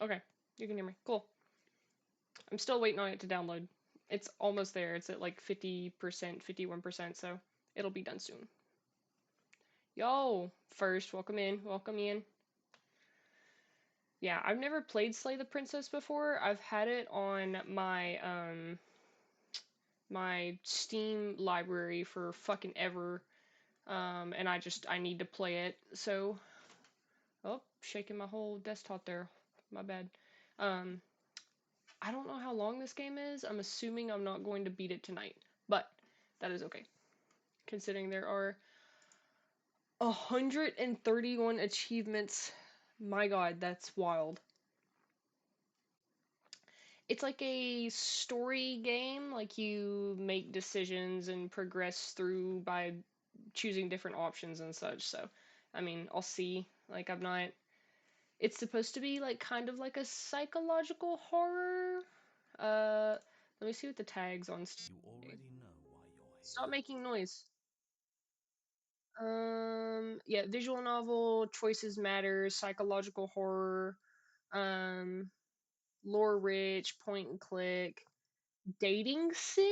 Okay, you can hear me. Cool. I'm still waiting on it to download. It's almost there. It's at like 50%, 51%, so it'll be done soon. Yo, first, welcome in, welcome in. Yeah, I've never played Slay the Princess before. I've had it on my Steam library for fucking ever. And I need to play it. So, oh, shaking my whole desktop there. My bad. Um, I don't know how long this game is. I'm assuming I'm not going to beat it tonight, but that is okay. Considering there are 131 achievements. My god, that's wild. It's like a story game, like you make decisions and progress through by choosing different options and such. So, I mean, I'll see. Like, I'm not. It's supposed to be like kind of like a psychological horror. Uh, Let me see what the tags on You Steam. already know why you're Stop here. making noise. Yeah, visual novel, choices matter, psychological horror, um, lore rich, point and click, dating sim.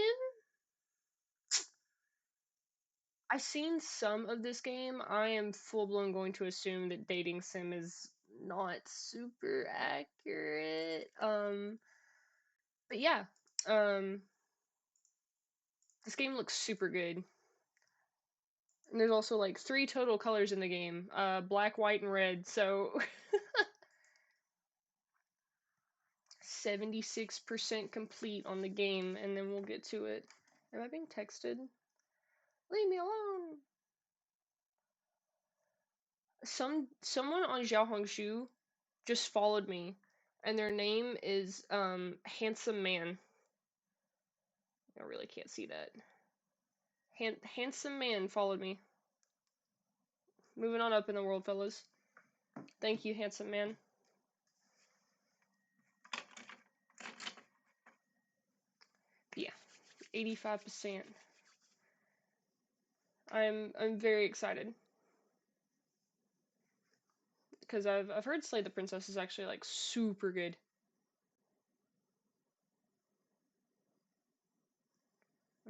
I've seen some of this game. I am full blown going to assume that dating sim is not super accurate. But yeah, um, this game looks super good. And there's also like three total colors in the game, black, white, and red. So 76% complete on the game, and then we'll get to it. Am I being texted? Leave me alone. Someone on Xiaohongshu just followed me, and their name is Handsome Man. I really can't see that. Handsome Man followed me. Moving on up in the world, fellas. Thank you, Handsome Man. Yeah, 85%. I'm very excited because I've heard Slay the Princess is actually like super good.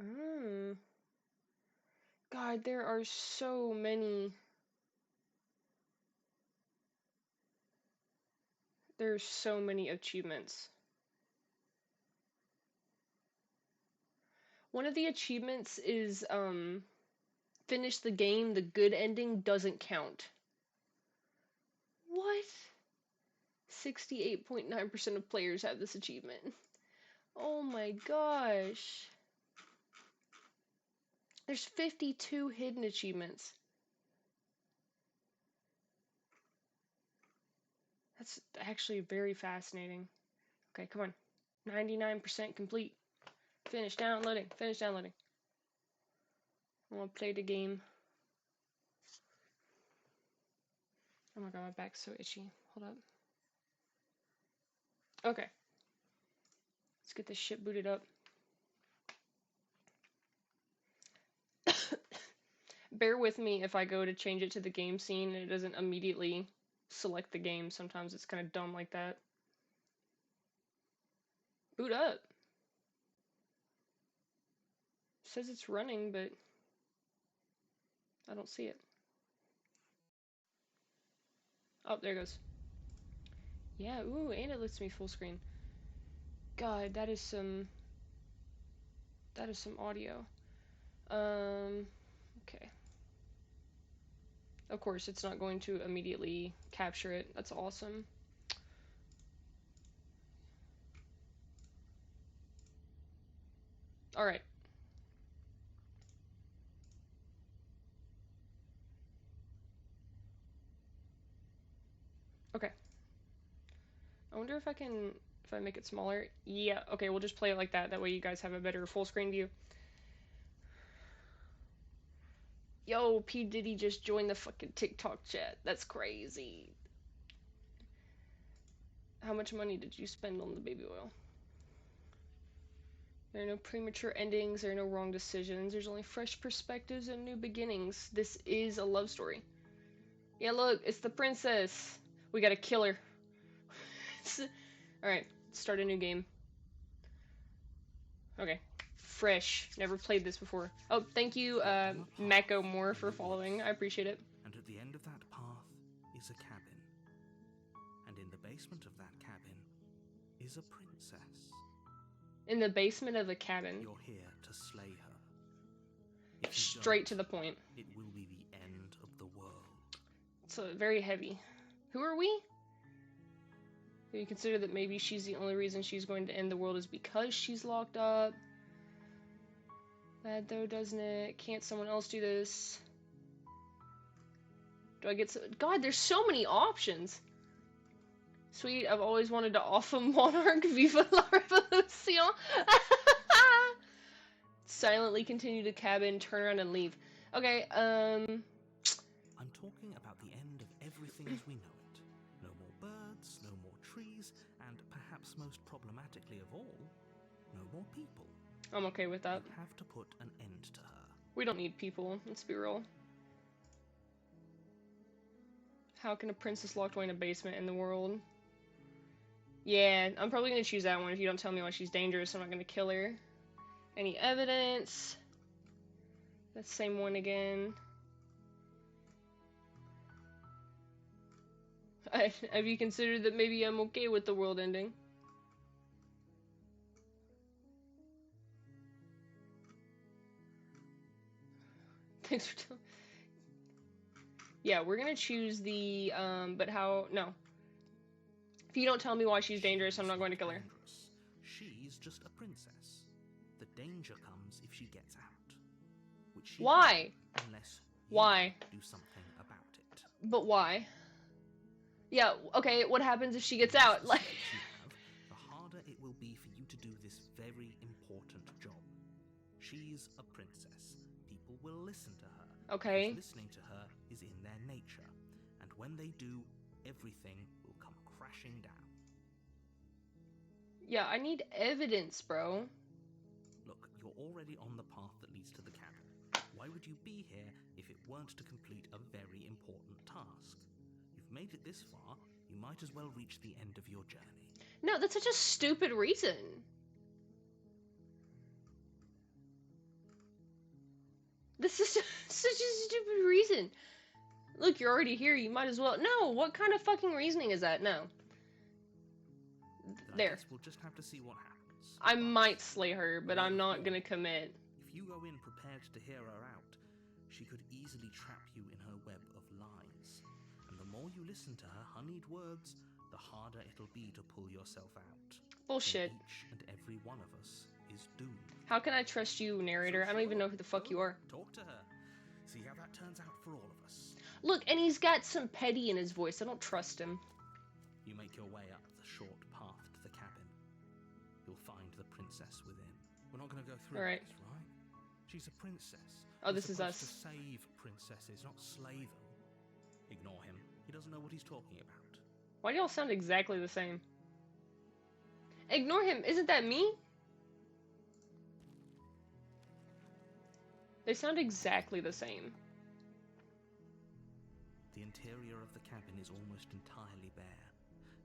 Mm. God, there are so many. There's so many achievements. One of the achievements is finish the game, the good ending doesn't count. What? 68.9% of players have this achievement. Oh my gosh. There's 52 hidden achievements. That's actually very fascinating. Okay, come on. 99% complete. Finish downloading. Finish downloading. I want to play the game. Oh my god, my back's so itchy. Hold up. Okay. Let's get this shit booted up. Bear with me if I go to change it to the game scene and it doesn't immediately select the game. Sometimes it's kind of dumb like that. Boot up. It says it's running, but I don't see it. Oh, there it goes. Yeah, ooh, and it lets me full screen. God, that is some audio. Um, okay. Of course, it's not going to immediately capture it. That's awesome. All right. Okay. I wonder if I make it smaller. Yeah, okay, we'll just play it like that. That way you guys have a better full screen view. Yo, P. Diddy just joined the fucking TikTok chat. That's crazy. How much money did you spend on the baby oil? There are no premature endings, there are no wrong decisions, there's only fresh perspectives and new beginnings. This is a love story. Yeah, look, it's the princess. We gotta kill her. Alright, start a new game. Okay. Fresh. Never played this before. Oh, thank you, Mako Moore, for following. I appreciate it. And at the end of that path is a cabin. And in the basement of that cabin is a princess. In the basement of a cabin. You're here to slay her. If you Straight to don't, the point. it will be the end of the world. It's very heavy. Who are we? Do you consider that maybe she's the only reason she's going to end the world is because she's locked up? Bad though, doesn't it? Can't someone else do this? Do I get so... God, there's so many options! Sweet, I've always wanted to offer Monarch Viva la Revolucion! Silently continue to cabin, turn around and leave. Okay, I'm talking about the end of everything as we know it. No more birds, no more trees, and perhaps most problematically of all, no more people. I'm okay with that. You have to put an end to her. We don't need people, let's be real. How can a princess locked away in a basement in the world? Yeah, I'm probably gonna choose that one if you don't tell me why she's dangerous. I'm not gonna kill her. Any evidence? That same one again. Have you considered that maybe I'm okay with the world ending? Thanks for telling. Yeah, we're gonna choose the, but how, no. If you don't tell me why she's dangerous, I'm not going to kill her. She's just a princess. The danger comes if she gets out. Which she Why? won't unless Why? you do something about it. But why? Yeah, okay, what happens if she gets out? Like, the harder it will be for you to do this very important job. She's a princess. People will listen to her. okay. Listening to her is in their nature. And when they do, everything will come crashing down. Yeah, I need evidence, bro. Look, you're already on the path that leads to the cabin. Why would you be here if it weren't to complete a very important task? You've made it this far, you might as well reach the end of your journey. No, that's such a stupid reason. This is such a stupid reason. Look, you're already here, you might as well. No, what kind of fucking reasoning is that? No. Then There. I guess we'll just have to see what happens. I might slay her, but I'm not gonna commit. If you go in prepared to hear her out, she could easily trap you in her web of lies. And the more you listen to her honeyed words, the harder it'll be to pull yourself out. Bullshit. Then each and every one of us is doomed. How can I trust you, narrator? I don't even know who the fuck you are. Talk to her. See how that turns out for all of us. Look, and he's got some petty in his voice. I don't trust him. You make your way up the short path to the cabin. You'll find the princess within. We're not going to go through Alright. this, right? She's a princess. Oh, We're this is supposed us. to save princesses, not slay them. Ignore him. He doesn't know what he's talking about. Why do y'all sound exactly the same? Ignore him. Isn't that me? They sound exactly the same. The interior of the cabin is almost entirely bare.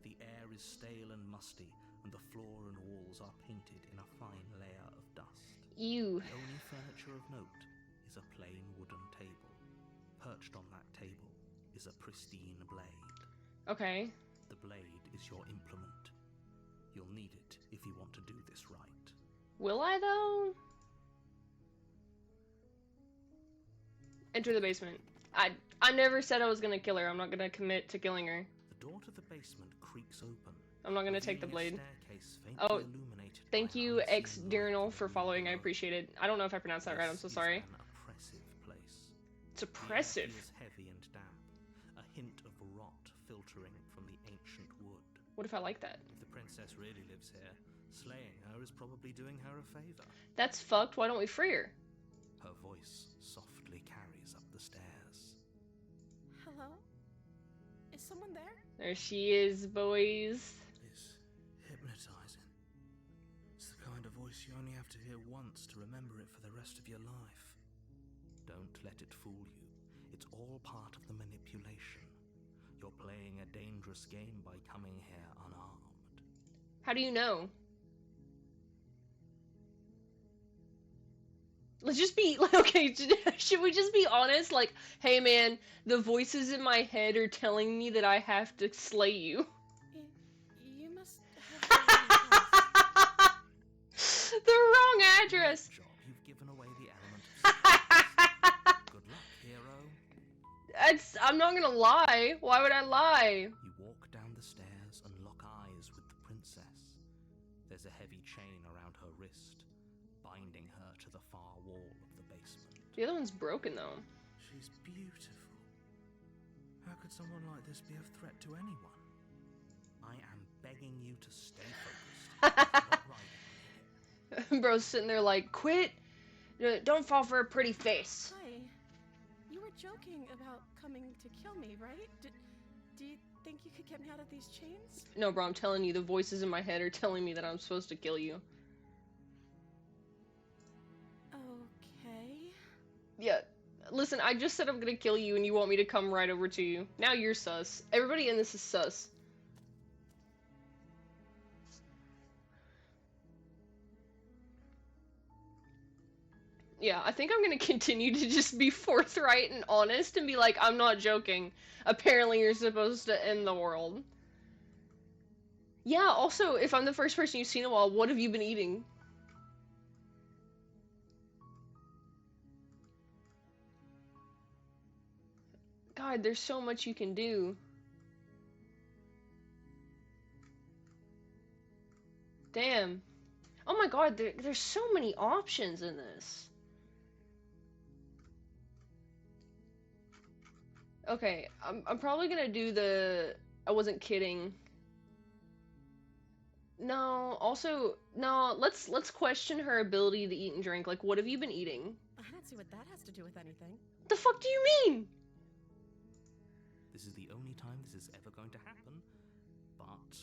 The air is stale and musty, and the floor and walls are painted in a fine layer of dust. Ew. The only furniture of note is a plain wooden table. Perched on that table is a pristine blade. Okay. The blade is your implement. You'll need it if you want to do this right. Will I, though? Enter the basement. I never said I was gonna kill her. I'm not gonna commit to killing her. The door to the basement creaks open. I'm not gonna take the revealing a blade. staircase Oh, faintly illuminated thank by you, unseen X Diurnal, for following. I appreciate it. I don't know if I pronounced that right. I'm so This sorry. is an oppressive place. It's The air oppressive. feels heavy and damp, a hint of rot filtering from the ancient wood. What if I like that? If the princess really lives here, slaying her is probably doing her a favor. That's fucked. Why don't we free her? Her voice softly carries up the stairs. Hello? Is someone there? There she is, boys. It's hypnotizing. It's the kind of voice you only have to hear once to remember it for the rest of your life. Don't let it fool you. It's all part of the manipulation. You're playing a dangerous game by coming here unarmed. How do you know? Let's just be like, okay, should we just be honest? Like, hey man, the voices in my head are telling me that I have to slay you. You must have the wrong address. The wrong address. Great job. You've given away the element of surprise. Good luck, hero. I'm not gonna lie. Why would I lie? You walk down the stairs and lock eyes with the princess. There's a heavy chain around her wrist, binding her to the far wall of the basement. The other one's broken though. She's beautiful. How could someone like this be a threat to anyone? I am begging you to stay focused. Not riding. Bro's sitting there like, quit. Don't fall for a pretty face. Hi. You were joking about coming to kill me, right? Do you think you could get me out of these chains? No, bro, I'm telling you, the voices in my head are telling me that I'm supposed to kill you. Okay. Yeah. Listen, I just said I'm gonna kill you and you want me to come right over to you. Now you're sus. Everybody in this is sus. Yeah, I think I'm gonna continue to just be forthright and honest and be like, I'm not joking. Apparently you're supposed to end the world. Yeah, also, if I'm the first person you've seen in a while, what have you been eating? God, there's so much you can do. Damn. Oh my god, there's so many options in this. Okay, I'm probably gonna do the I wasn't kidding. No, also, no, let's question her ability to eat and drink. Like, what have you been eating? I don't see what that has to do with anything. The fuck do you mean? This is the only time this is ever going to happen, but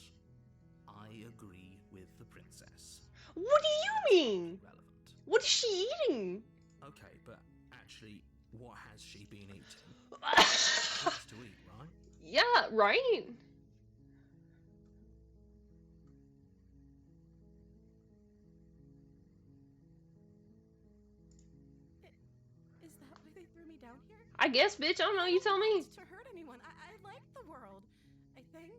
I agree with the princess. What do you mean? Relevant. What is she eating? Okay, but actually, what has she been eating? She has to eat, right? Yeah, right? Is that why they threw me down here? I guess, bitch, I don't know, you tell me. To hurt anyone. I like the world, I think.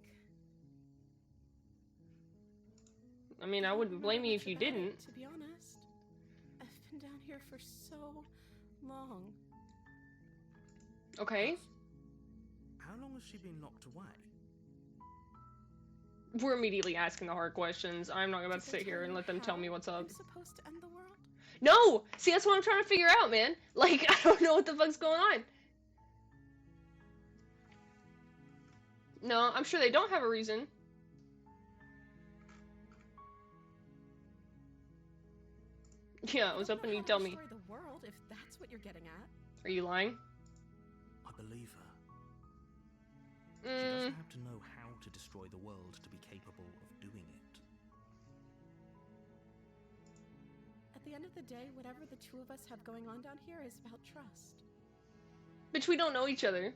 I mean, I wouldn't blame you if you Much about it, didn't. To be honest, I've been down here for so long. Okay? How long has she been locked away? We're immediately asking the hard questions. I'm not about Did to they sit here tell and you let them tell how me what's up. I'm supposed to end the world? No! See, that's what I'm trying to figure out, man. Like, I don't know what the fuck's going on. No, I'm sure they don't have a reason. Yeah, I was I don't hoping know you'd how tell to me. destroy the world, if that's what you're getting at. Are you lying? I believe her. She Mm, doesn't have to know how to destroy the world to be capable of doing it. At the end of the day, whatever the two of us have going on down here is about trust. bitch, we don't know each other.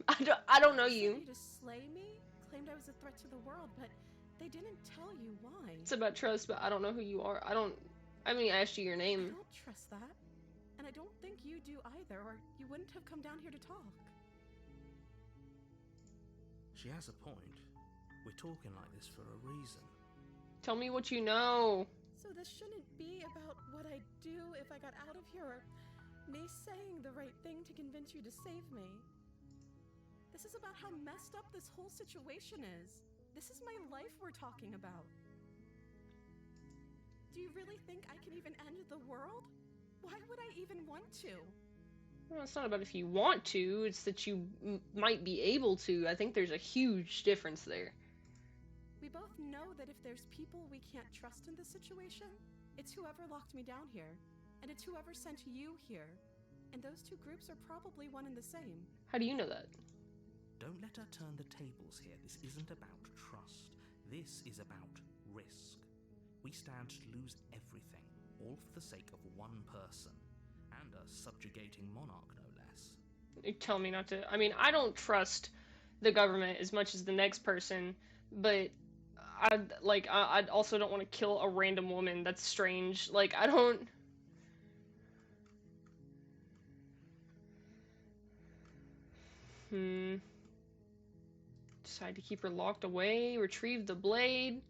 I don't know They sent you. you to slay me, claimed I was a threat to the world, but they didn't tell you why. It's about trust, but I don't know who you are. I mean, I asked you your I name. don't trust that, and I don't think you do either, or you wouldn't have come down here to talk. She has a point. We're talking like this for a reason. Tell me what you know. So this shouldn't be about what I'd do if I got out of here, or me saying the right thing to convince you to save me. This is about how messed up this whole situation is. This is my life we're talking about. Do you really think I can even end the world? Why would I even want to? Well, it's not about if you want to, it's that you might be able to. I think there's a huge difference there. We both know that if there's people we can't trust in this situation, it's whoever locked me down here, and it's whoever sent you here. And those two groups are probably one and the same. How do you know that? Don't let her turn the tables here. This isn't about trust. This is about risk. We stand to lose everything, all for the sake of one person, and a subjugating monarch, no less. You tell me not to. I mean, I don't trust the government as much as the next person, but I also don't want to kill a random woman. That's strange. Like, I don't. Decide to keep her locked away. Retrieve the blade.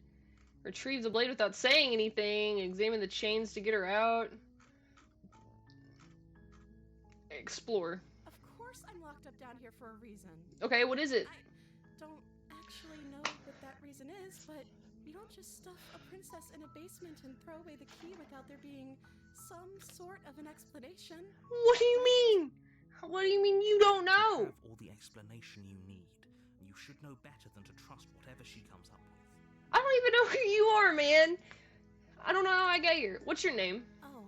Retrieve the blade without saying anything. Examine the chains to get her out. Explore. Of course I'm locked up down here for a reason. Okay, what is it? I don't actually know what that reason is, but you don't just stuff a princess in a basement and throw away the key without there being some sort of an explanation. What do you mean? What do you mean you don't know? You have all the explanation you need. You should know better than to trust whatever she comes up with. I don't even know who you are, man. I don't know how I got here. What's your name? Oh.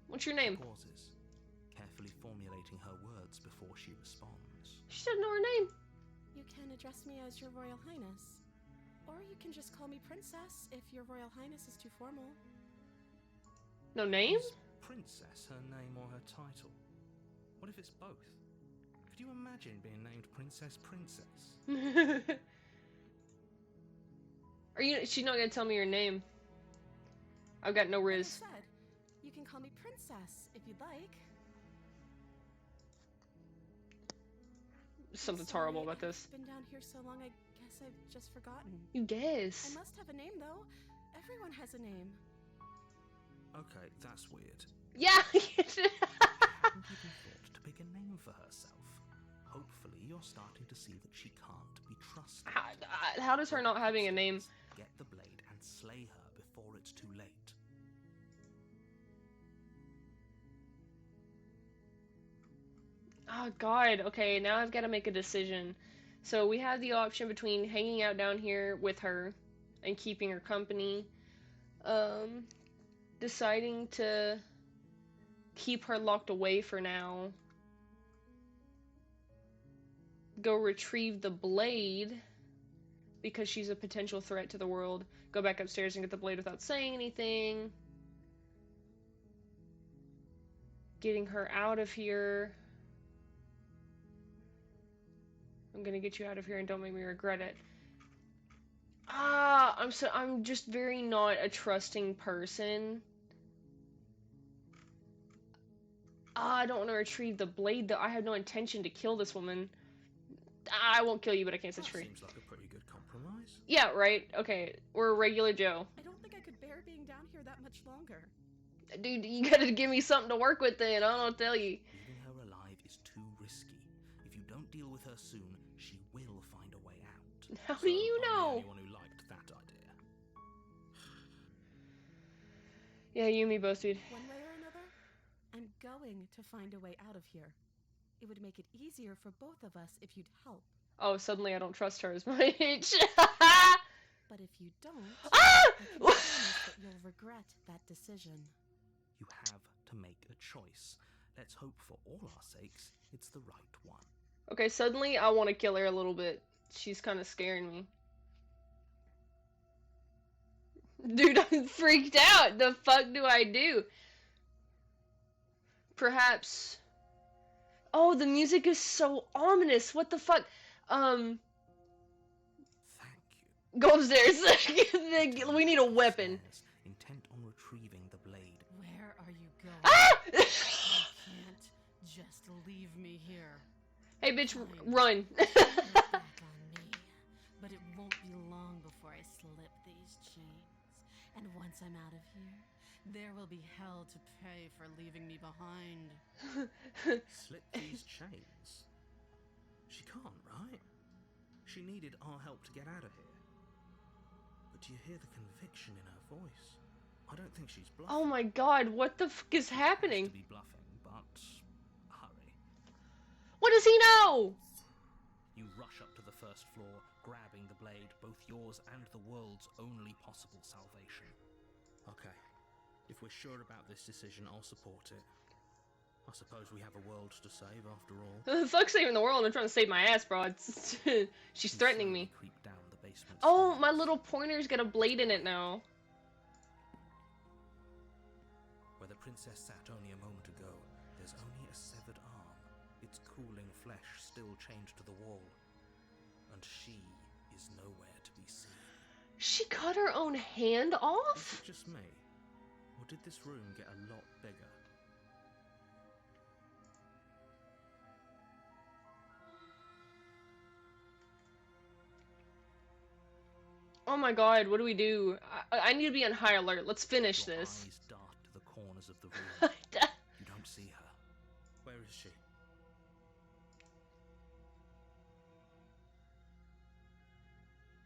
What's your name? Pauses, carefully formulating her words before she responds. She doesn't know her name. You can address me as your Royal Highness. Or you can just call me Princess if your Royal Highness is too formal. No name? Is Princess her name or her title? What if it's both? Could you imagine being named Princess? Are you? She's not gonna tell me your name. I've got no Like I riz. said, you can call me Princess if you'd like. Something's Sorry, horrible about this. I've been down here so long, I guess I've just forgotten. You I guess. must have a name, though. Everyone has a name. Okay, that's weird. Yeah. Hadn't even thought to pick a name for herself. Hopefully you're starting to see that she can't be trusted. How does her not having a name? Get the blade and slay her before it's too late. Oh god, okay, now I've got to make a decision. So we have the option between hanging out down here with her and keeping her company, deciding to keep her locked away for now, go retrieve the blade because she's a potential threat to the world, go back upstairs and get the blade without saying anything, getting her out of here. I'm gonna get you out of here and don't make me regret it. I'm just very not a trusting person. I don't want to retrieve the blade though. I have no intention to kill this woman. I won't kill you, but I can't set you free. Seems like a pretty good compromise. Yeah, right. Okay, we're a regular Joe. I don't think I could bear being down here that much longer. Dude, you gotta give me something to work with then. I don't know what to tell you. Leaving her alive is too risky. If you don't deal with her soon, she will find a way out. How do you I'm the know? only one who liked that idea. Yeah, you and me both, dude. One way or another, I'm going to find a way out of here. It would make it easier for both of us if you'd help. Oh, suddenly I don't trust her as much. But if you don't, Ah! I can promise that you'll regret that decision. You have to make a choice. Let's hope for all our sakes it's the right one. Okay, suddenly I want to kill her a little bit. She's kind of scaring me. Dude, I'm freaked out. The fuck do I do? Perhaps... Oh, the music is so ominous. What the fuck? Thank you. Go upstairs. We need a weapon. Upstairs, intent on retrieving the blade. Where are you going? Ah! You can't just leave me here. Hey, bitch, run. Get back on me. But it won't be long before I slip these chains. And once I'm out of here, there will be hell to pay for leaving me behind. Slip these chains? She can't, right? She needed our help to get out of here. But do you hear the conviction in her voice? I don't think she's bluffing. Oh my god, what the fuck is She has happening? to be bluffing, but hurry. What does he know? You rush up to the first floor, grabbing the blade, both yours and the world's only possible salvation. Okay, if we're sure about this decision, I'll support it. I suppose we have a world to save after all. Fuck saving the world, I'm trying to save my ass, bro. She's You threatening slowly me. creep down the basement Oh, my stairs. little pointer's got a blade in it now. Where the princess sat only a moment ago, there's only a severed arm, its cooling flesh still chained to the wall. And she is nowhere to be seen. She cut her own hand Was off? it just me? Or did this room get a lot bigger? Oh my god, what do we do? I need to be on high alert. Let's finish Your this. eyes dart to the corners of the room. You don't see her. Where is she?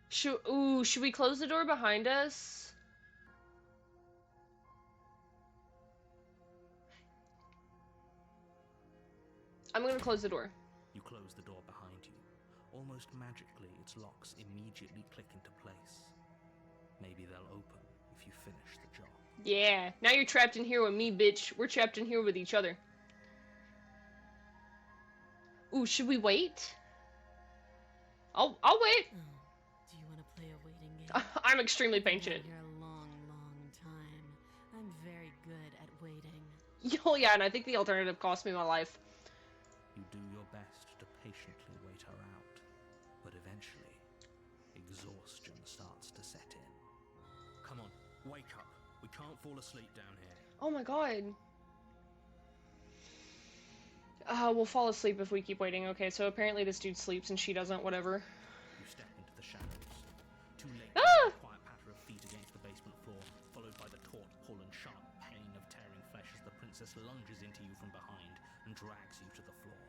Should we close the door behind us? I'm gonna close the door. You close the door behind you. Almost magically, its locks immediately click into place. Maybe they'll open if you finish the job. Yeah, now you're trapped in here with me, bitch. We're trapped in here with each other. Ooh, should we wait? I'll wait. Oh, do you want to play a waiting game? I'm extremely I've been patient. here a long, long time. I'm very good at waiting. Oh yeah, and I think the alternative cost me my life. You do your best to patiently wait her out, but eventually, exhaustion starts to set in. Come on, wake up. We can't fall asleep down here. Oh my god. We'll fall asleep if we keep waiting. Okay, so apparently this dude sleeps and she doesn't, whatever. You step into the shadows. Too late to Ah! hear the quiet patter of feet against the basement floor, followed by the taut pull and sharp pain of tearing flesh as the princess lunges into you from behind and drags you to the floor.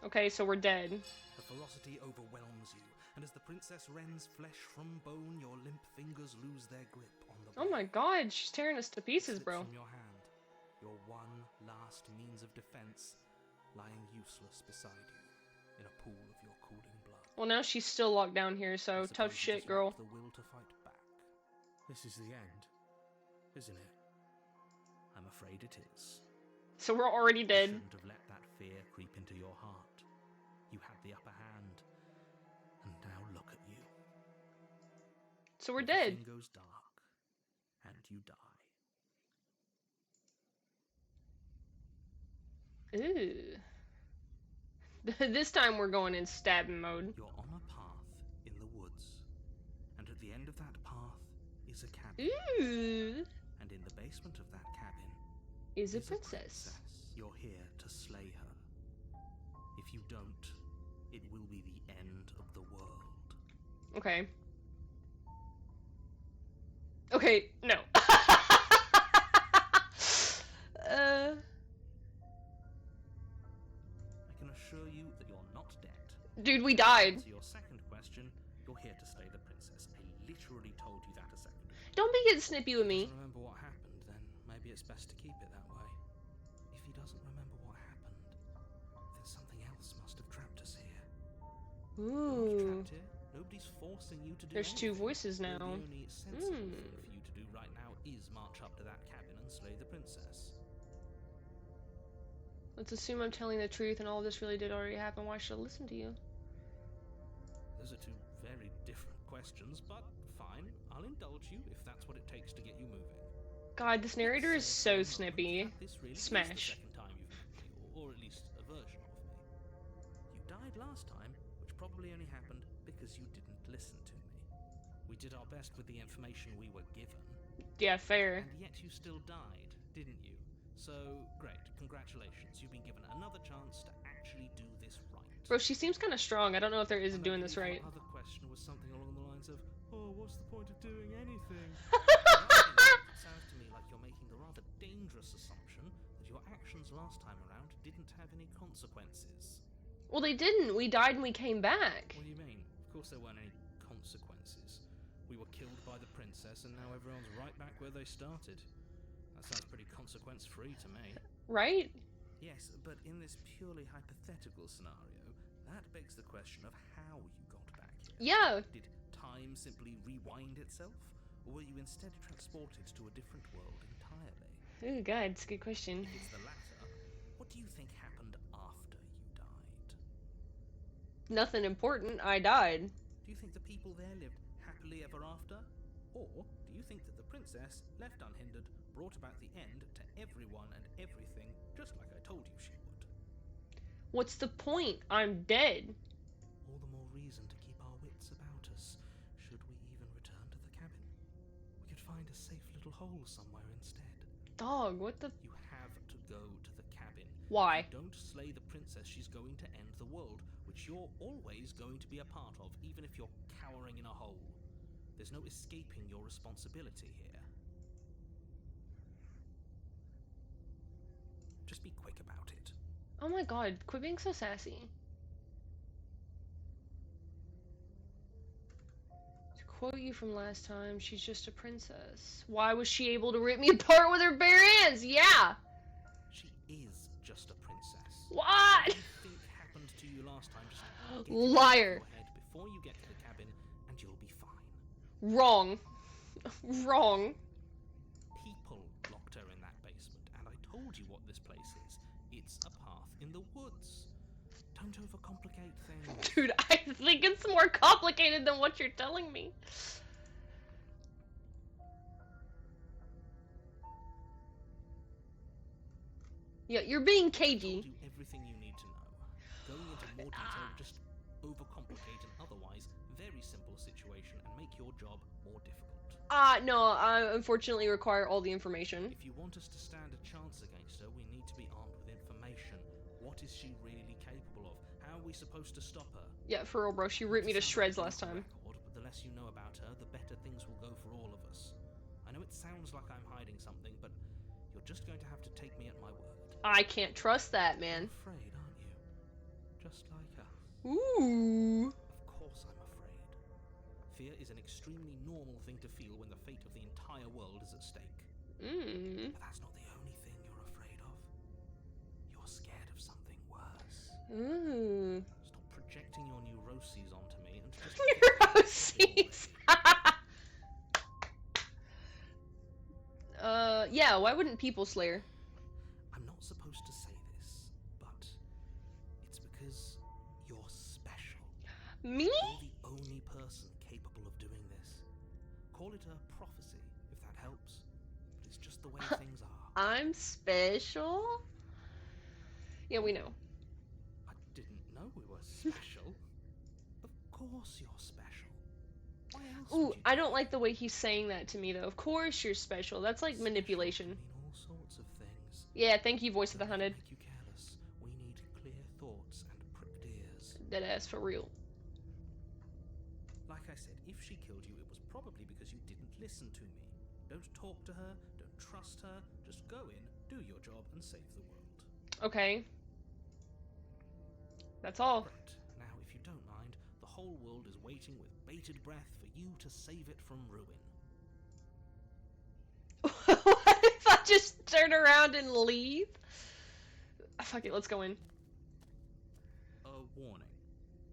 Okay, so we're dead. Her ferocity overwhelms you, and as the princess rends flesh from bone, your limp fingers lose their grip on the Oh my blade. god, she's tearing us to It pieces, slips bro. from your hand, your one last means of defense, lying useless beside you in a pool of your cooling blood. Well, now she's still locked down here, so I tough suppose you shit, just girl. lack the will to fight back. This is the end, isn't it? I'm afraid it is. So we're already You dead. shouldn't have let that fear creep into your heart. You had the upper hand, and now look at you. So we're dead. Everything goes dark, and you die. Ooh. This time we're going in stabbing mode. You're on a path in the woods, and at the end of that path is a cabin. Ooh. And in the basement of that cabin Is a is princess. You're here to slay her. If you don't, it will be the end of the world. Okay. Okay, no. I can assure you that you're not dead. Dude, we died. To your second question, you're here to slay the princess. I literally told you that a second ago. Don't be getting snippy with me. If he doesn't remember what happened, then maybe it's best to keep it that way. If he doesn't remember what happened, then something else must have trapped us here. You're not Ooh. trapped here. Nobody's forcing you to do There's two anything. voices The now. only sensible thing for you to do right now is march up to that cabin and slay the princess. Let's assume I'm telling the truth and all of this really did already happen. Why should I listen to you? Those are two very different questions, but fine. I'll indulge you if that's what it takes to get you moving. God, this narrator is Say so for a moment snippy. that this really is the Smash. second time you've met me, or at least a version of me. You died last time, which probably only happened because you didn't listen to me. We did our best with the information we were given, Yeah, fair. and yet you still died, didn't you? So, great, congratulations. You've been given another chance to actually do this right. Bro, she seems kind of strong. I don't know if there is And I doing this believe right. Your other question was something along the lines of, oh, what's the point of doing anything? It sounds to me like you're making the rather dangerous assumption that your actions last time around didn't have any consequences. Well, they didn't. We died and we came back. What do you mean? Of course there weren't any consequences. We were killed by the princess and now everyone's right back where they started. That sounds pretty consequence-free to me. Right? Yes, but in this purely hypothetical scenario, that begs the question of how you got back here. Yeah. Did time simply rewind itself? Or were you instead transported to a different world entirely? Ooh, God, it's a good question. If it's the latter, what do you think happened after you died? Nothing important. I died. Do you think the people there lived happily ever after? Or do you think that the princess, left unhindered, brought about the end to everyone and everything, just like I told you she would? What's the point? I'm dead. All the more reason to keep our wits about us, should we even return to the little hole somewhere instead. Dog, what the? You have to go to the cabin. Why? If you don't slay the princess, she's going to end the world, which you're always going to be a part of, even if you're cowering in a hole. There's no escaping your responsibility here. Just be quick about it. Oh my god, quit being so sassy. To quote you from last time, she's just a princess. Why was she able to rip me apart with her bare hands? Yeah! She is just a princess. What? What do you think happened to you last time? Just get it Liar. out of your head before you get to the cabin, and you'll be fine. Wrong. Wrong. People locked her in that basement, and I told you what this place is. It's a path in the woods. Don't overcomplicate things. Dude, I think it's more complicated than what you're telling me. Yeah, you're being I told cagey. you everything you need to know. Going into more detail would just overcomplicate an otherwise very simple situation and make your job more difficult. No, I unfortunately require all the information. If you want us to stand a chance against her, we need to be armed with information. What is she really capable of? How are we supposed to stop her? Yeah, for real, bro. She ripped me to shreds last time. Record, but the less you know about her, the better things will go for all of us. I know it sounds like I'm hiding something, but you're just going to have to take me at my word. I can't trust that, man. You're afraid, aren't you? Just like us. Ooh. Of course I'm afraid. Fear is an extremely normal thing to feel when the fate of the entire world is at stake. Mmm. But that's not the only thing you're afraid of. You're scared of something worse. Ooh. Stop projecting your neuroses onto me and just Neuroses. Yeah, why wouldn't People Slayer? I'm not supposed to say this, but it's because you're special. Me? You're the only person capable of doing this. Call it a prophecy, if that helps. But it's just the way things are. I'm special? Yeah, we know. I didn't know we were special. Of course you're special. Why else Ooh, would you I don't like the way he's saying that to me, though. Of course you're special. That's like Special manipulation. can mean all sorts of things. Yeah, thank you, Voice of the Don't Hunted. make you careless. We need clear thoughts and pricked ears. Deadass for real. Like I said, if she killed you, it was probably because you didn't listen to me. Don't talk to her, don't trust her, just go in, do your job, and save the world. Okay. That's all. Right, now if you don't mind, the whole world is waiting with bated breath for you to save it from ruin. What if I just turn around and leave? Fuck it, let's go in. A warning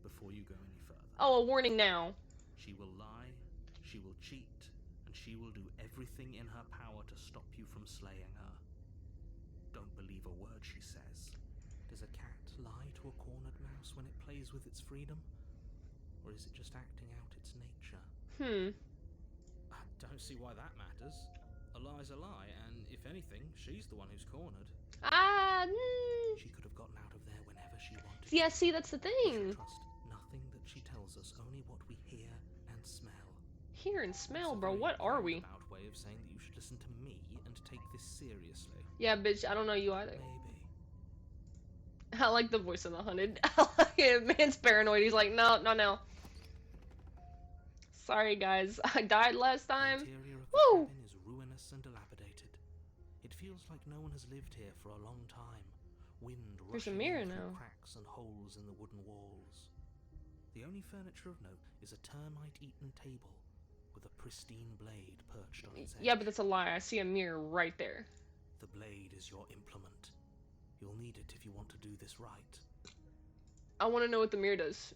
before you go any further. Oh, a warning now. She will lie, she will cheat, and she will do everything in her power to stop you from slaying her. Don't believe a word she says. Does a cat lie to a cornered mouse when it plays with its freedom? Or is it just acting out its nature? I don't see why that matters. A lie's a lie, and if anything, she's the one who's cornered. She could have gotten out of there whenever she wanted. Yeah, see, that's the We should thing. trust nothing that she tells us, only what we hear and smell. Hear and smell, That's a bro. very What are we? roundabout way of saying that you should listen to me and take this seriously. Yeah, bitch, I don't know you either. Maybe. I like the Voice of the Hunted. Man's paranoid. He's like, no, no, no. Sorry, guys. I died last The time. interior of the Woo! cabin is ruinous and dilapidated. It feels like no one has lived here for a long time. Wind There's a rushing mirror in through now. cracks and holes in the wooden walls. The only furniture of note is a termite-eaten table with a pristine blade perched on its edge. Yeah, but that's a lie. I see a mirror right there. The blade is your implement. You'll need it if you want to do this right. I want to know what the mirror does.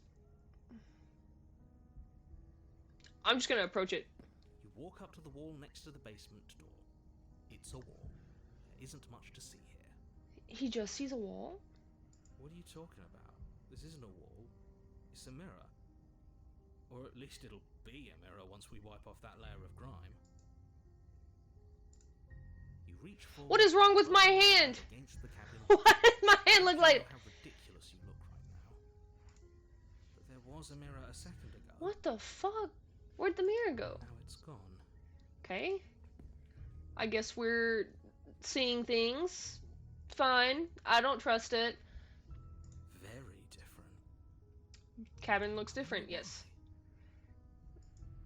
I'm just gonna approach it. You walk up to the wall next to the basement door. It's a wall. There isn't much to see here. He just sees a wall? What are you talking about? This isn't a wall. It's a mirror. Or at least it'll be a mirror once we wipe off that layer of grime. You reach forward. What is wrong with my hand? Against the cabin. What does my hand look You like? know how ridiculous you look right now. But there was a mirror a second ago. What the fuck? Where'd the mirror go? Now it's gone. Okay. I guess we're seeing things. Fine. I don't trust it. Very different. Cabin looks I wonder different, why. yes.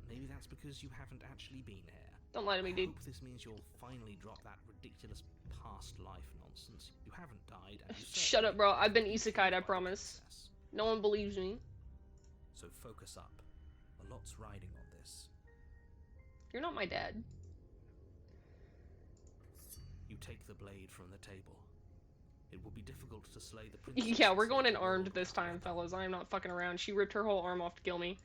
Maybe that's because you haven't actually been here. Don't lie to me, I dude. hope this means you'll finally drop that ridiculous past life nonsense. You haven't died, and you Shut up, certainly bro. I've been haven't isekai'd, killed I by the promise. princess. No one believes me. So focus up. A lot's riding on this. You're not my dad. You take the blade from the table. It will be difficult to slay the princess. Yeah, and we're save going in the armed world this without a time, weapon. fellas. I am not fucking around. She ripped her whole arm off to kill me.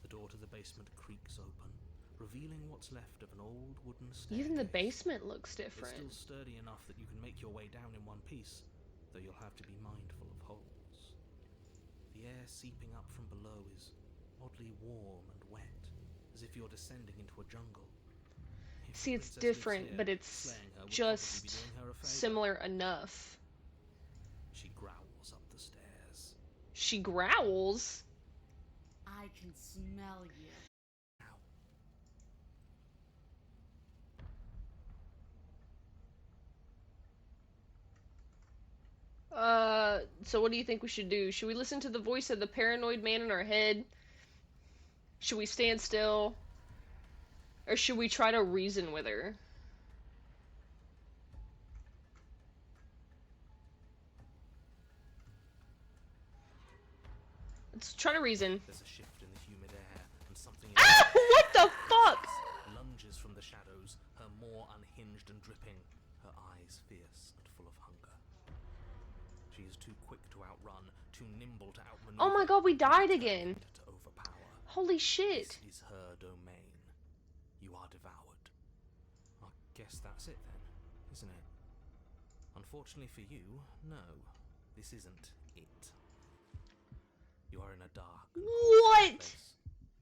The door to the basement creaks open, revealing what's left of an old wooden staircase. Even the basement looks It's different. still sturdy enough that you can make your way down in one piece, though you'll have to be mindful of holes. The air seeping up from below is oddly warm and wet, as if you're descending into a jungle. If See, the it's princess lives different, here, but it's slaying her would probably be just doing her a favor. similar enough. She growls up the stairs. She growls? I can smell you. Ow. So what do you think we should do? Should we listen to the voice of the paranoid man in our head? Should we stand still? Or should we try to reason with her? Let's try to reason. There's a shift in the humid air, and something Ah! What the fuck? lunges from the shadows, her maw unhinged and dripping, her eyes fierce and full of hunger. She is too quick to outrun, too nimble to outmaneuver. Oh my god, we died again. To overpower. Holy shit. This is her domain. You are devoured. I guess that's it then, isn't it? Unfortunately for you, no. This isn't it. You are in a dark and What? place.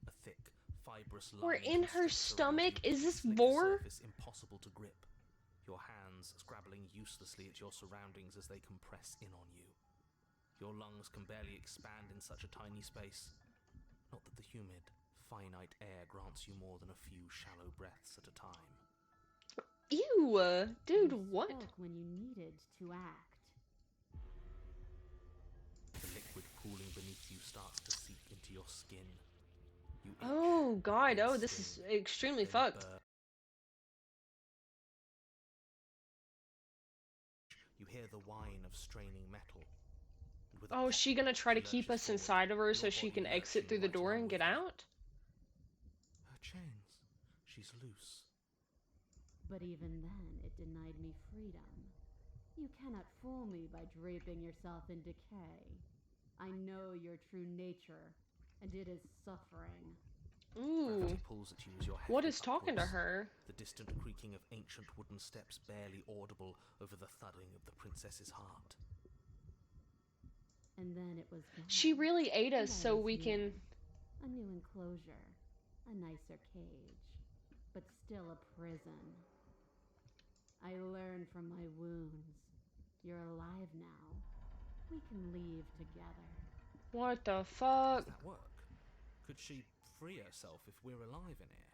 A thick, fibrous We're lining in her constricts around stomach? you, Is this slick Vor? surface impossible to grip. Your hands scrabbling uselessly at your surroundings as they compress in on you. Your lungs can barely expand in such a tiny space. Not that the humid, finite air grants you more than a few shallow breaths at a time. Ew, dude, You what? spoke when you needed to act. The liquid pooling beneath you starts to seep into your skin. You itch, Oh god, then oh, this is sting, extremely then fucked. burn. You hear the whine of straining metal. And with a Oh, is pop, she gonna try to she keep lurches us forward, inside of her your so she body can exit lurching through the right door along and with get her. out? Her chains. She's loose. But even then, it denied me freedom. You cannot fool me by draping yourself in decay. I know your true nature, and it is suffering. Ooh, Gravity pulls at you as your head what is talking to upwards. her? The distant creaking of ancient wooden steps barely audible over the thudding of the princess's heart. And then it was gone. She really ate And us I so was we new. can... A new enclosure, a nicer cage, but still a prison. I learned from my wounds. You're alive now. We can leave together. What the fuck? Does that work? Could she free herself if we're alive in here?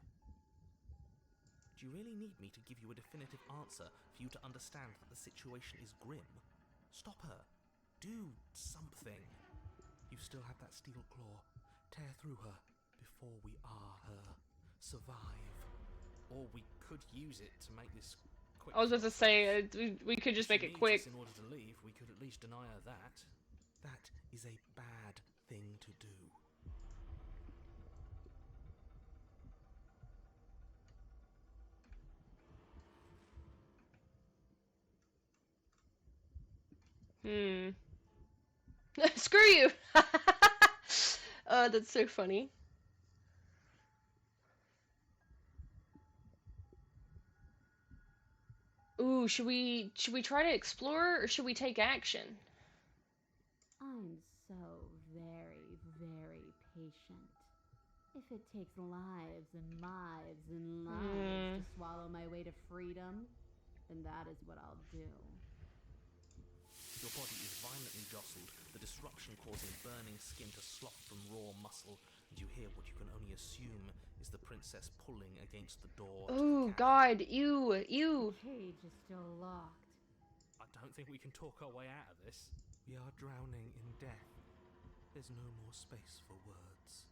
Do you really need me to give you a definitive answer for you to understand that the situation is grim? Stop her. Do something. You still have that steel claw. Tear through her before we are her. Survive. Or we could use it to make this quick. I was about to say, we could just If make she it needs quick. us in order to leave, we could at least deny her that. That is a bad thing to do. Screw you! That's so funny. Ooh, should we try to explore or should we take action? I'm so very, very patient. If it takes lives and lives and lives to swallow my way to freedom, then that is what I'll do. Your body is violently jostled, the disruption causing burning skin to slop from raw muscle, and you hear what you can only assume is is the princess pulling against the door to the Oh, cabin. God, ew, ew. The cage is still locked. I don't think we can talk our way out of this. We are drowning in death. There's no more space for words.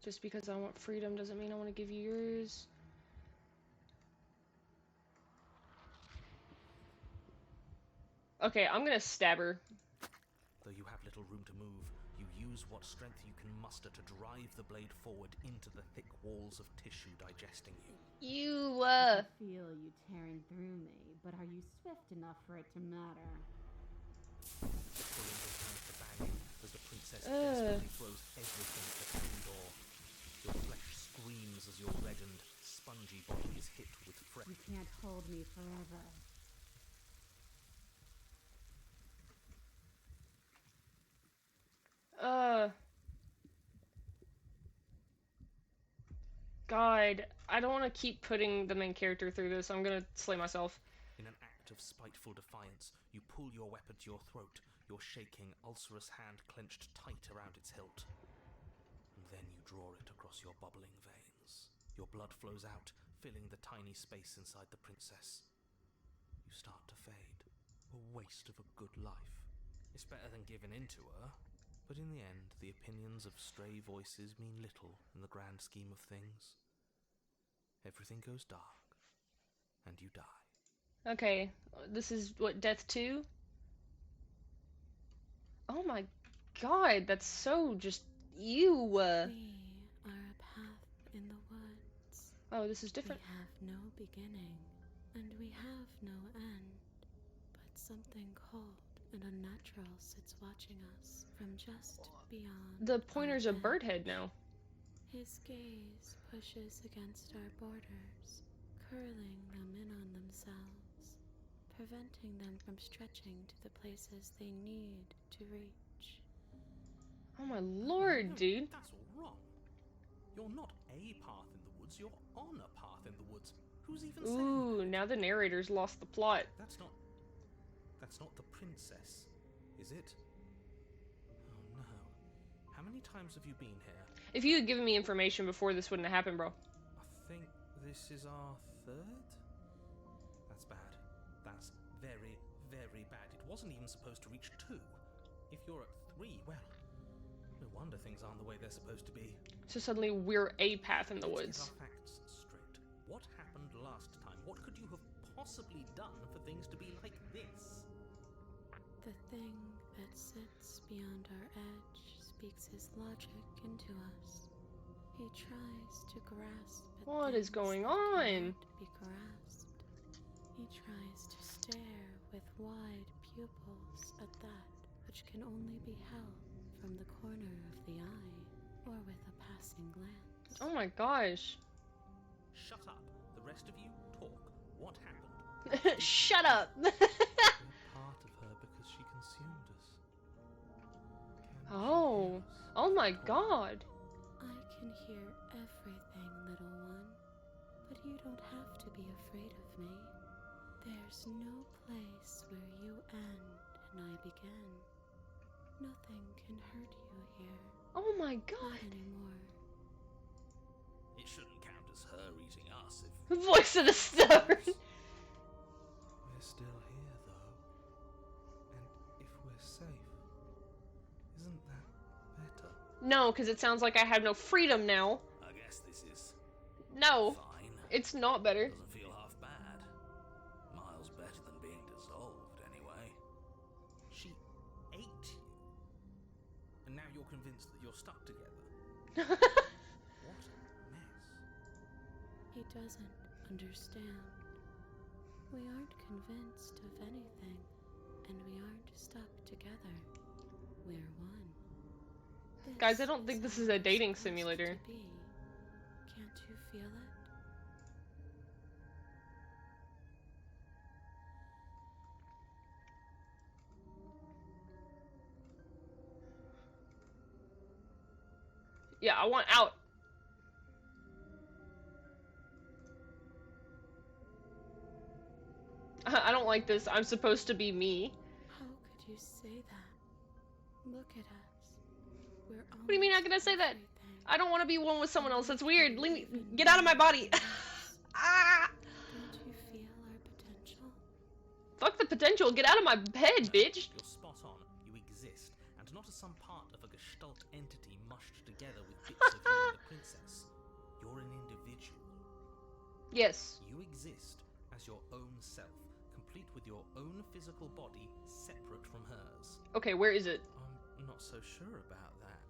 Just because I want freedom doesn't mean I want to give you yours. Okay, I'm gonna stab her. Though you have little room to move, you use what strength you can muster to drive the blade forward into the thick walls of tissue digesting you. You, I feel you tearing through me, but are you swift enough for it to matter? The pulling returns to banging as the princess desperately throws everything at the cabin door. Your flesh screams as your reddened, spongy body is hit with fresh. You can't hold me forever. God, I don't want to keep putting the main character through this. I'm gonna slay myself. In an act of spiteful defiance, you pull your weapon to your throat, your shaking, ulcerous hand clenched tight around its hilt. And then you draw it across your bubbling veins. Your blood flows out, filling the tiny space inside the princess. You start to fade, a waste of a good life. It's better than giving in to her, but in the end, the opinions of stray voices mean little in the grand scheme of things. Everything goes dark, and you die. Okay, this is what, Death 2? Oh my God, that's so just ew. We are a path in the woods. Oh, this is different. We have no beginning, and we have no end. But something cold and unnatural sits watching us from just beyond. The pointer's a our bird edge. head now. His gaze pushes against our borders, curling them in on themselves, preventing them from stretching to the places they need to reach. Oh my lord, No, dude. That's all wrong. You're not a path in the woods, you're on a path in the woods. Who's even saying Ooh, that? now the narrator's lost the plot. That's not the princess, is it? Oh no. How many times have you been here? If you had given me information before, this wouldn't have happened, bro. I think this is our third? That's bad. That's very, very bad. It wasn't even supposed to reach 2. If you're at 3, well, no wonder things aren't the way they're supposed to be. So suddenly we're a path in the Let's woods. get our facts straight. What happened last time? What could you have possibly done for things to be like this? The thing that sits beyond our edge speaks his logic into us. He tries to grasp at What is things going that on? cannot be grasped. He tries to stare with wide pupils at that which can only be held from the corner of the eye or with a passing glance. Oh my gosh. Shut up. The rest of you, talk. What happened? Shut up. We're part of her because she consumed us. Can she Oh. hear us? Oh my god. I can hear everything, little one, but you don't have to be afraid of me. There's no place where you end and I begin. Nothing can hurt you here. Oh my Not god. anymore. It shouldn't count as her eating us if Voice of the Stone. we're still here, though. And if we're safe, isn't that better? No, because it sounds like I have no freedom now. I guess this is No, fine. it's not better. Doesn't feel half bad. Miles better than being dissolved, anyway. She ate you. And now you're convinced that you're stuck together. What a mess. He doesn't understand. We aren't convinced of anything, and we aren't stuck together. We're one. Guys, I don't think this is a how it's dating supposed simulator. to be. Can't you feel it? Yeah, I want out. I don't like this. I'm supposed to be me. How could you say that? Look at us. We're What do you mean, how can I say that? everything. I don't want to be one with someone else. That's weird. Leave me. Get out of my body. Ah! Don't you feel our potential? Fuck the potential. Get out of my head, bitch. You're spot on. You exist, and not as some part of a gestalt entity mushed together with bits of you and the princess. You're an individual. Yes. You exist as your own self, complete with your own physical body separate from hers. Okay, where is it? I'm not so sure about that.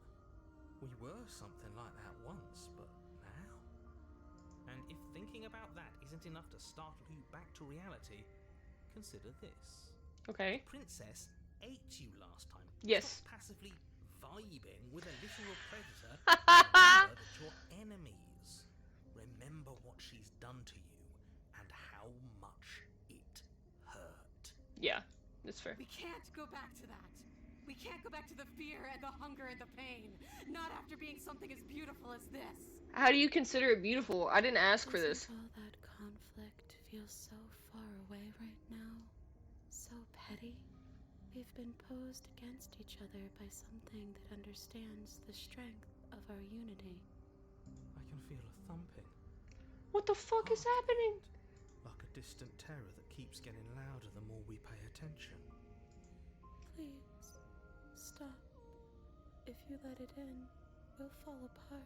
We were something like that once, but now? And if thinking about that isn't enough to startle you back to reality, consider this. Okay. Princess ate you last time. Yes. Stop passively vibing with a literal predator. Remember that you're enemies. Remember what she's done to you and how much it hurt. Yeah, that's fair. We can't go back to that. We can't go back to the fear and the hunger and the pain. Not after being something as beautiful as this. How do you consider it beautiful? I didn't ask for this. Doesn't all that conflict feel so far away right now? So petty? We've been posed against each other by something that understands the strength of our unity. I can feel a thumping, What the fuck is happening? like a distant terror that keeps getting louder the more we pay attention. Please, stop. If you let it in, we'll fall apart.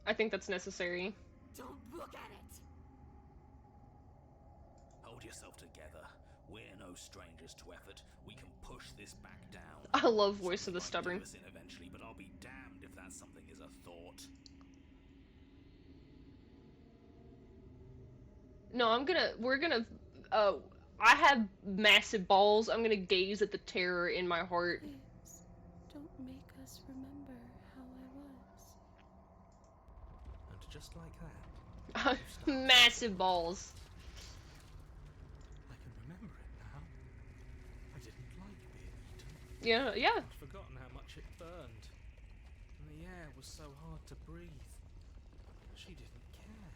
I think that's necessary. Don't look at it! Hold yourself together. We're no strangers to effort. We can push this back down. I love Voice of the Something Stubborn. might do us in eventually, but I'll be damned if that something is a thought. No, I have massive balls. I'm gonna gaze at the terror in my heart. Please, don't make us remember how I was. And just like that, Massive balls. I can remember it now. I didn't like being eaten. Yeah. I'd forgotten how much it burned. And the air was so hard to breathe. She didn't care.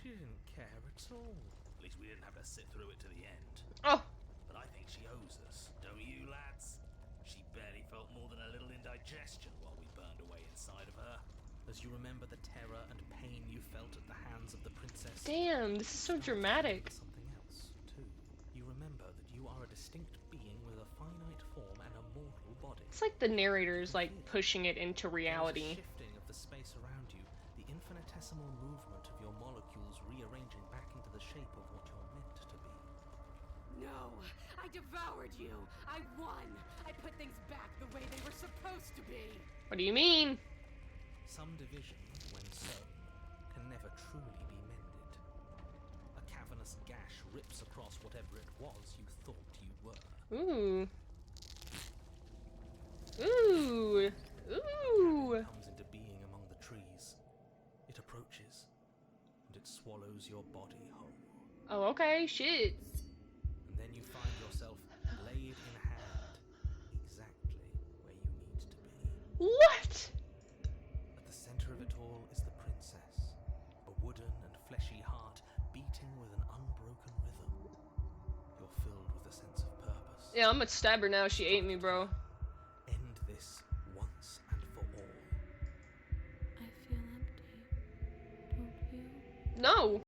She didn't care at all. At least we didn't have to sit through it to the end. Oh, But I think she owes us, don't you, lads? She barely felt more than a little indigestion while we burned away inside of her. As you remember the terror and pain you felt at the hands of the princess. damn, this is so dramatic. Something else, too. You remember that you are a distinct being with a finite form and a mortal body. It's like the narrator's like pushing it into There is a reality. shifting of the space around you, the infinitesimal movement of your molecules rearranging back into the shape of what you're meant to be. No, I devoured you. I won. I put things back the way they were supposed to be. What do you mean? Some division, when sown, can never truly be mended. A cavernous gash rips across whatever it was you thought you were. Ooh. Ooh. Ooh. It comes into being among the trees. It approaches, and it swallows your body whole. Oh, okay, shit. And then you find yourself blade in hand, exactly where you need to be. What? At the center of it all is the princess, a wooden and fleshy heart beating with an unbroken rhythm. You're filled with a sense of purpose. Yeah, I'm gonna stab her now. She ate me, bro. End this once and for all. I feel empty. Don't you? No.